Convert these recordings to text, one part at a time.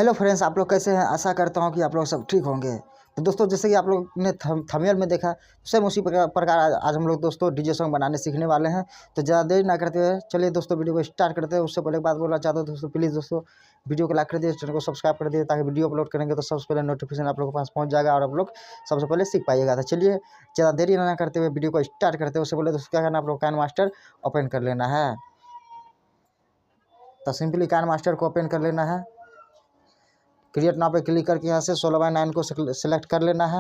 Hello friends, आप लोग कैसे हैं। आशा करता हूं कि आप लोग सब ठीक होंगे। तो दोस्तों, जैसे कि आप लोग ने थंबनेल में देखा, सेम उसी प्रकार आज हम लोग दोस्तों डीजे सॉन्ग बनाने सीखने वाले हैं। तो ज़्यादा देर ना करते हुए चलिए दोस्तों वीडियो को स्टार्ट करते हैं। उससे पहले एक बात बोलना चाहता हूँ दोस्तों, प्लीज़ दोस्तों वीडियो को लाइक कर दिए, चैनल को सब्सक्राइब कर दिए, ताकि वीडियो अपलोड करेंगे तो सबसे पहले नोटिफिकेशन आप लोगों के पास पहुँच जाएगा और आप लोग सबसे पहले सीख पाइएगा। तो चलिए ज़्यादा देरी ना करते हुए वीडियो को स्टार्ट करते हैं। उससे पहले दोस्तों क्या करना, आप लोग काइन मास्टर ओपन कर लेना है। तो सिंपली काइन मास्टर को ओपन कर लेना है। क्रिएट नाउ पे क्लिक करके यहाँ से 16:9 को सिलेक्ट कर लेना है।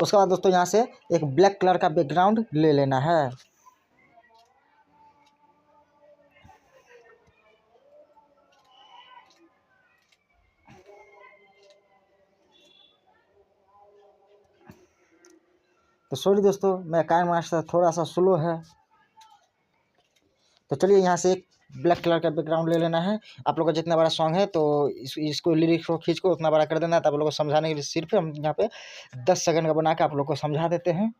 उसके बाद दोस्तों यहाँ से एक ब्लैक कलर का बैकग्राउंड ले लेना है। तो सॉरी दोस्तों, मेरा काइन मास्टर थोड़ा सा स्लो है। तो चलिए यहाँ से एक ब्लैक कलर का बैकग्राउंड ले लेना है। आप लोग का जितना बड़ा सॉन्ग है तो इसको लिरिक्स को खींच को उतना बड़ा कर देना है। तो आप लोग को समझाने के लिए सिर्फ हम यहाँ पे 10 सेकंड का बना के आप लोग को समझा देते हैं।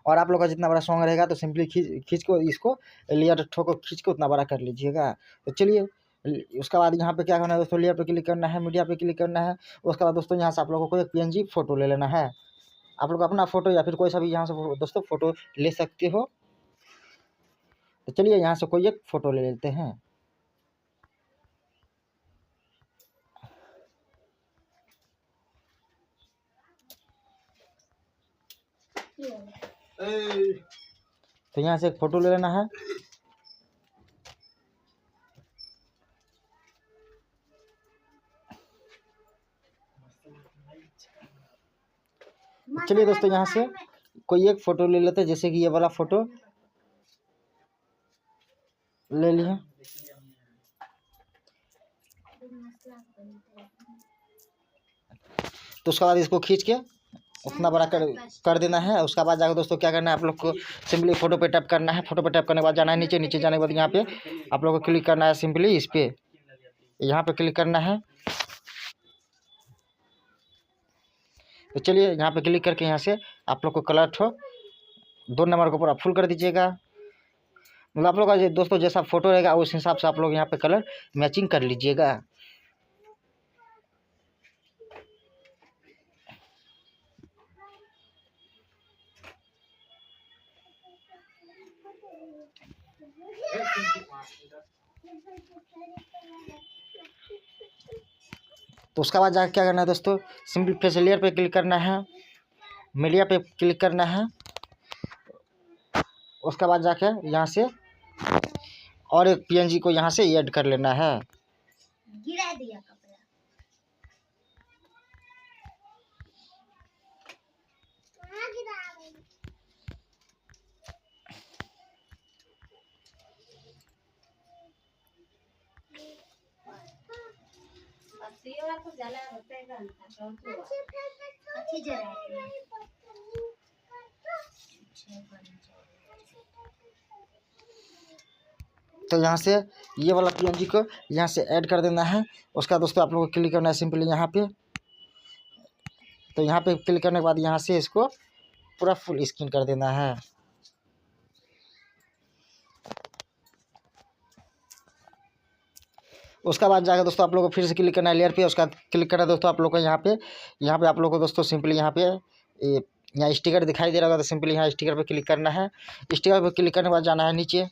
और आप लोग का जितना बड़ा सॉन्ग रहेगा तो सिंपली खींच को इसको लेयर ठोको खींच के उतना बड़ा कर लीजिएगा। तो चलिए उसके बाद यहाँ पे क्या करना है दोस्तों, लेयर पे क्लिक करना है, मीडिया पे क्लिक करना है। उसके बाद दोस्तों यहाँ से आप लोगों को एक PNG फोटो ले लेना है। आप लोग अपना फोटो या फिर कोई सा भी यहाँ से दोस्तों फोटो ले सकते हो। तो चलिए यहाँ से कोई एक फोटो ले लेते हैं। तो यहाँ से एक फोटो ले लेना है। चलिए दोस्तों यहाँ से कोई एक फोटो ले लेते हैं, जैसे कि ये वाला फोटो ले लिए। तो उसके बाद इसको खींच के उतना बड़ा कर देना है। उसके बाद जाकर दोस्तों क्या करना है, आप लोग को सिंपली फोटो पे टैप करना है। फोटो पे टैप करने के बाद जाना है नीचे। नीचे जाने के बाद यहाँ पे आप लोग को क्लिक करना है, सिंपली इस पे यहाँ पे क्लिक करना है। तो चलिए यहाँ पे क्लिक करके यहाँ से आप लोग को कलर 2 नंबर को पूरा फुल कर दीजिएगा। मतलब आप लोग का दोस्तों जैसा फोटो रहेगा उस हिसाब से आप लोग यहाँ पे कलर मैचिंग कर लीजिएगा। तो उसके बाद जाकर क्या करना है दोस्तों, सिंपली फेस लेयर पे क्लिक करना है, मीडिया पे क्लिक करना है। उसके बाद जाके यहाँ से और एक PNG को यहाँ से ऐड कर लेना है। गिरा दिया कपड़ा। तो यहाँ से ये वाला PNG को यहाँ से ऐड कर देना है। उसका दोस्तों आप लोगों को क्लिक करना है सिंपली यहाँ पे। तो यहाँ पे क्लिक करने के बाद यहाँ से इसको पूरा फुल स्क्रीन कर देना है। उसका बाद जाकर दोस्तों आप लोगों को फिर से क्लिक करना है लेयर पे। उसका क्लिक करना है दोस्तों आप लोग को यहाँ पे आप लोग को दोस्तों सिंपली यहाँ पे यहाँ स्टिकर दिखाई दे रहा होगा। तो सिंपली यहाँ स्टिकर पे क्लिक करना है। स्टिकर पे क्लिक करने के बाद जाना है नीचे।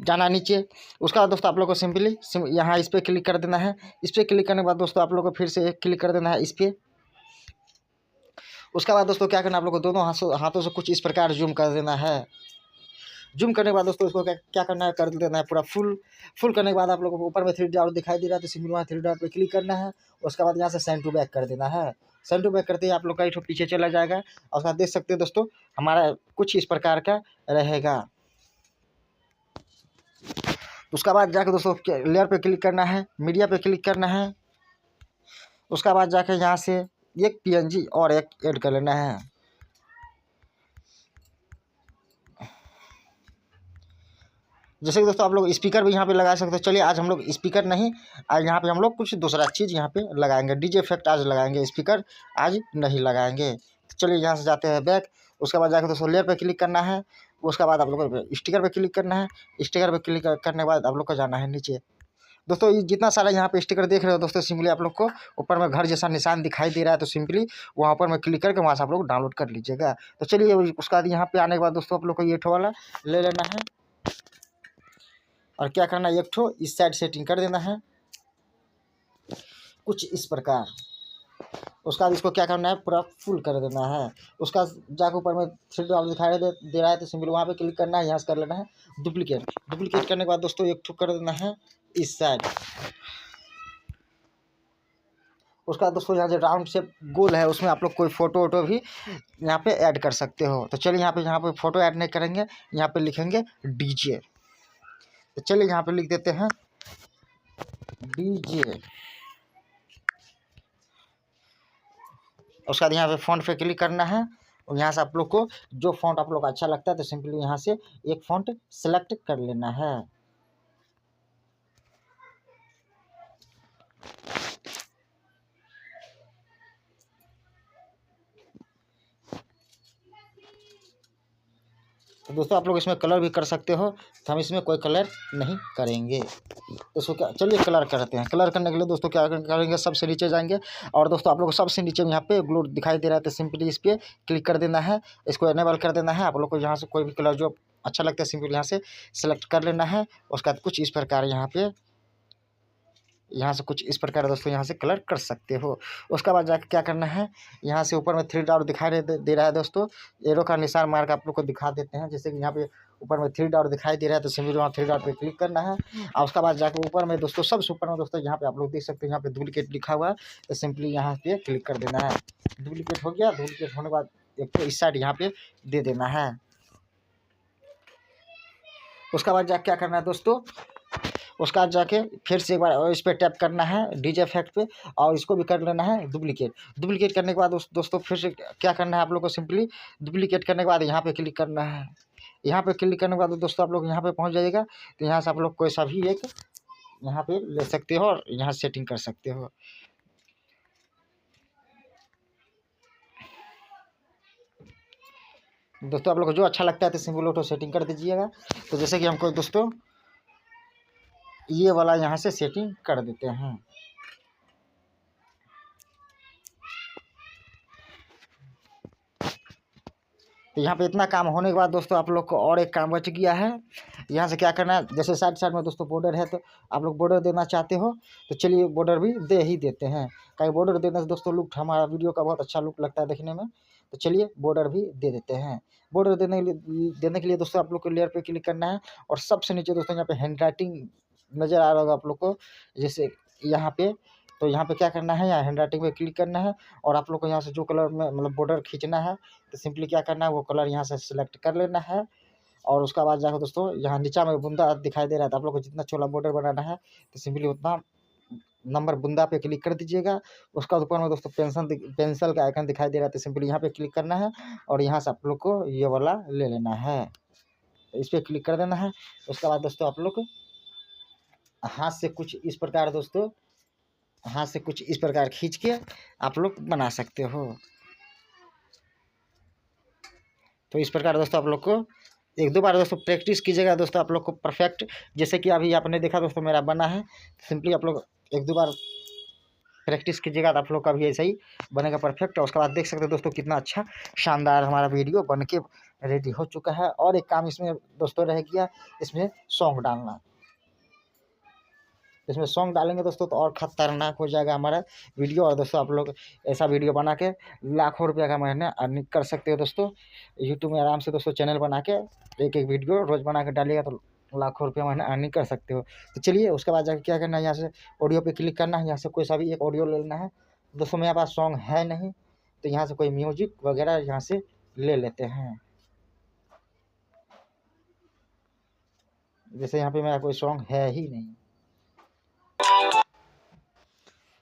जाना नीचे। उसका बाद दोस्तों आप लोग को सिंपली यहाँ इस पर क्लिक कर देना है। इस पर क्लिक करने के बाद दोस्तों आप लोग को फिर से क्लिक कर देना है इस पर। उसके बाद दोस्तों क्या करना है, आप लोग को दोनों हाथों से कुछ इस प्रकार जूम कर देना है। जूम करने के बाद दोस्तों इसको क्या करना है, कर देना है पूरा फुल करने के बाद आप लोगों को ऊपर में 3 डॉट दिखाई दे रहा है। तो सिंपल वहाँ 3 डॉट पे क्लिक करना है। उसके बाद यहाँ से सेंड टू बैक कर देना है। सेंड टू बैक करते ही आप लोग का एक पीछे चला जाएगा। और उसका देख सकते हैं दोस्तों हमारा कुछ इस प्रकार का रहेगा। उसका बाद जाकर दोस्तों लेयर पे क्लिक करना है, मीडिया पे क्लिक करना है। उसका बाद जाकर यहाँ से एक PNG और एक ऐड कर लेना है। जैसे कि दोस्तों आप लोग स्पीकर भी यहाँ पे लगा सकते हो। चलिए आज हम लोग स्पीकर नहीं, आज यहाँ पे हम लोग कुछ दूसरा चीज़ यहाँ पे लगाएंगे, डीजे इफेक्ट आज लगाएंगे, स्पीकर आज नहीं लगाएंगे। तो चलिए यहाँ से जाते हैं बैक। उसके बाद जाकर दोस्तों लेयर पे क्लिक करना है। उसके बाद आप लोग को स्टिकर पे क्लिक करना है। स्टिकर पे क्लिक करने के बाद आप लोग को जाना है नीचे। दोस्तों ये जितना सारा यहाँ पे स्टिकर देख रहे हो दोस्तों, सिंपली आप लोग को ऊपर में घर जैसा निशान दिखाई दे रहा है, तो सिंपली वहाँ पर मैं क्लिक करके वहाँ से आप लोग डाउनलोड कर लीजिएगा। तो चलिए उसका बाद यहाँ पे आने के बाद दोस्तों आप लोग को ये ठो वाला ले लेना है और क्या करना है, एक ठो इस साइड सेटिंग कर देना है कुछ इस प्रकार। उसका बाद इसको क्या करना है, पूरा फुल कर देना है। उसका जाकर ऊपर में 3 डॉट दिखाई दे रहा है, तो सिंपली वहाँ पे क्लिक करना है। यहाँ से कर लेना है डुप्लीकेट। डुप्लीकेट करने के बाद दोस्तों एक ठो कर देना है इस साइड। उसका दोस्तों यहाँ से राउंड शेप गोल है, उसमें आप लोग कोई फ़ोटो वोटो भी यहाँ पे ऐड कर सकते हो। तो चलिए यहाँ पे फ़ोटो ऐड नहीं करेंगे, यहाँ पे लिखेंगे डीजे। तो चलिए यहाँ पे लिख देते हैं डीजे। उसके बाद यहाँ पे फ़ॉन्ट पे क्लिक करना है और यहाँ से आप लोग को जो फ़ॉन्ट आप लोग को अच्छा लगता है, तो सिंपली यहाँ से एक फ़ॉन्ट सेलेक्ट कर लेना है। तो दोस्तों आप लोग इसमें कलर भी कर सकते हो, तो हम इसमें कोई कलर नहीं करेंगे। तो इसको क्या, चलिए कलर करते हैं। कलर करने के लिए दोस्तों क्या करेंगे, सबसे नीचे जाएंगे और दोस्तों आप लोग को सबसे नीचे में यहाँ पे ग्लो दिखाई दे रहा है, तो सिंपली इस पर क्लिक कर देना है, इसको इनेबल कर देना है। आप लोग को यहाँ से कोई भी कलर जो अच्छा लगता है सिंपली यहाँ से सेलेक्ट कर लेना है। उसका कुछ इस प्रकार यहाँ से कुछ इस प्रकार दोस्तों यहाँ से कलर कर सकते हो। उसके बाद जाकर क्या करना है, यहाँ से ऊपर में 3 डॉट दिखाई दे रहा है दोस्तों, एरो का निशान मार के आप लोग को दिखा देते हैं। जैसे कि यहाँ पे ऊपर में 3 डॉट दिखाई दे रहा है, तो सिंपली वहाँ 3 डॉट पे क्लिक करना है। और उसके बाद जाकर ऊपर में दोस्तों सबसे ऊपर में दोस्तों यहाँ पे आप लोग देख सकते हैं, यहाँ पे डुप्लीकेट लिखा हुआ है, तो सिंपली यहाँ पे क्लिक कर देना है। डुप्लीकेट हो गया। डुप्लीकेट होने के बाद एक तो इस साइड यहाँ पे दे देना है। उसके बाद जाकर क्या करना है दोस्तों, उसका जाके फिर से एक बार इस पर टैप करना है डीजे इफेक्ट पे और इसको भी कर लेना है डुप्लीकेट। डुप्लीकेट करने के बाद दोस्तों फिर से क्या करना है, आप लोग को सिंपली डुप्लीकेट करने के बाद यहाँ पे क्लिक करना है। यहाँ पे क्लिक करने के बाद दोस्तों आप लोग यहाँ पे पहुँच जाइएगा। तो यहाँ से आप लोग कोई सा भी एक यहाँ पे ले सकते हो और यहाँ सेटिंग कर सकते हो। दोस्तों आप लोग को जो अच्छा लगता है तो सिंपल ऑटो सेटिंग कर दीजिएगा। तो जैसे कि हमको दोस्तों ये वाला यहाँ से सेटिंग कर देते हैं। तो यहाँ पे इतना काम होने के बाद दोस्तों आप लोग को और एक काम बच गया है। यहाँ से क्या करना है, जैसे साइड में दोस्तों बॉर्डर है, तो आप लोग बॉर्डर देना चाहते हो तो चलिए बॉर्डर भी दे ही देते हैं। कहीं बॉर्डर देने से दोस्तों लुक हमारा वीडियो का बहुत अच्छा लुक लगता है देखने में, तो चलिए बॉर्डर भी दे देते हैं। बॉर्डर देने के लिए दोस्तों आप लोग को लेयर पे क्लिक करना है और सबसे नीचे दोस्तों यहाँ पे हैंड राइटिंग नज़र आ रहा होगा आप लोग को, जैसे यहाँ पे। तो यहाँ पे क्या करना है, यहाँ हैंड राइटिंग पे क्लिक करना है और आप लोग को यहाँ से जो कलर में मतलब बॉर्डर खींचना है, तो सिंपली क्या करना है, वो कलर यहाँ से सिलेक्ट कर लेना है। और उसका बाद जाकर दोस्तों यहाँ नीचा में बूंदा दिखाई दे रहा है, तो आप लोग को जितना छोटा बॉर्डर बनाना है तो सिंपली उतना नंबर बूंदा पे क्लिक कर दीजिएगा। उसका ऊपर में दोस्तों पेंसिल का आइकन दिखाई दे रहा है, तो सिंपली यहाँ पे क्लिक करना है और यहाँ से आप लोग को ये वाला ले लेना है, तो इस पर क्लिक कर देना है। उसके बाद दोस्तों आप लोग हाथ से कुछ इस प्रकार दोस्तों हाथ से कुछ इस प्रकार खींच के आप लोग बना सकते हो। तो इस प्रकार दोस्तों आप लोग को 1-2 बार दोस्तों प्रैक्टिस कीजिएगा दोस्तों, आप लोग को परफेक्ट, जैसे कि अभी आपने देखा दोस्तों मेरा बना है। सिंपली आप लोग 1-2 बार प्रैक्टिस कीजिएगा तो आप लोग का भी ऐसा ही बनेगा परफेक्ट। और उसके बाद देख सकते हो दोस्तों कितना अच्छा शानदार हमारा वीडियो बन के रेडी हो चुका है। और एक काम इसमें दोस्तों रह गया, इसमें सॉन्ग डालना। इसमें सॉन्ग डालेंगे दोस्तों तो और ख़तरनाक हो जाएगा हमारा वीडियो। और दोस्तों आप लोग ऐसा वीडियो बना के लाखों रुपये का महीने अर्निंग कर सकते हो दोस्तों। यूट्यूब में आराम से दोस्तों चैनल बना के एक वीडियो रोज़ बना के डालिएगा तो लाखों रुपये महीने अर्निंग कर सकते हो। तो चलिए उसके बाद जाकर क्या करना है, यहाँ से ऑडियो पे क्लिक करना है, यहाँ से कोई सा भी एक ऑडियो ले लेना है। दोस्तों मेरे पास सॉन्ग है नहीं, तो यहाँ से कोई म्यूजिक वगैरह यहाँ से ले लेते हैं। जैसे यहाँ पे मेरा कोई सॉन्ग है ही नहीं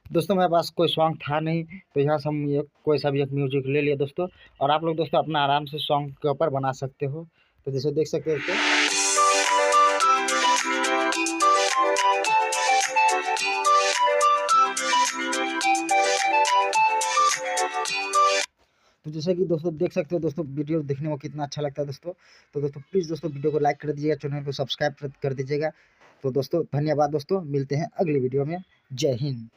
दोस्तों, मेरे पास कोई सॉन्ग था नहीं, तो यहाँ से हम ये कोई सा भी एक म्यूजिक ले लिए दोस्तों। और आप लोग दोस्तों अपना आराम से सॉन्ग के ऊपर बना सकते हो। तो जैसे देख सकते हो तो जैसा कि दोस्तों देख सकते हो दोस्तों, वीडियो देखने में कितना अच्छा लगता है दोस्तों। तो दोस्तों प्लीज़ दोस्तों वीडियो को लाइक कर दीजिएगा, चैनल को सब्सक्राइब कर दीजिएगा। तो दोस्तों धन्यवाद दोस्तों, मिलते हैं अगली वीडियो में। जय हिंद।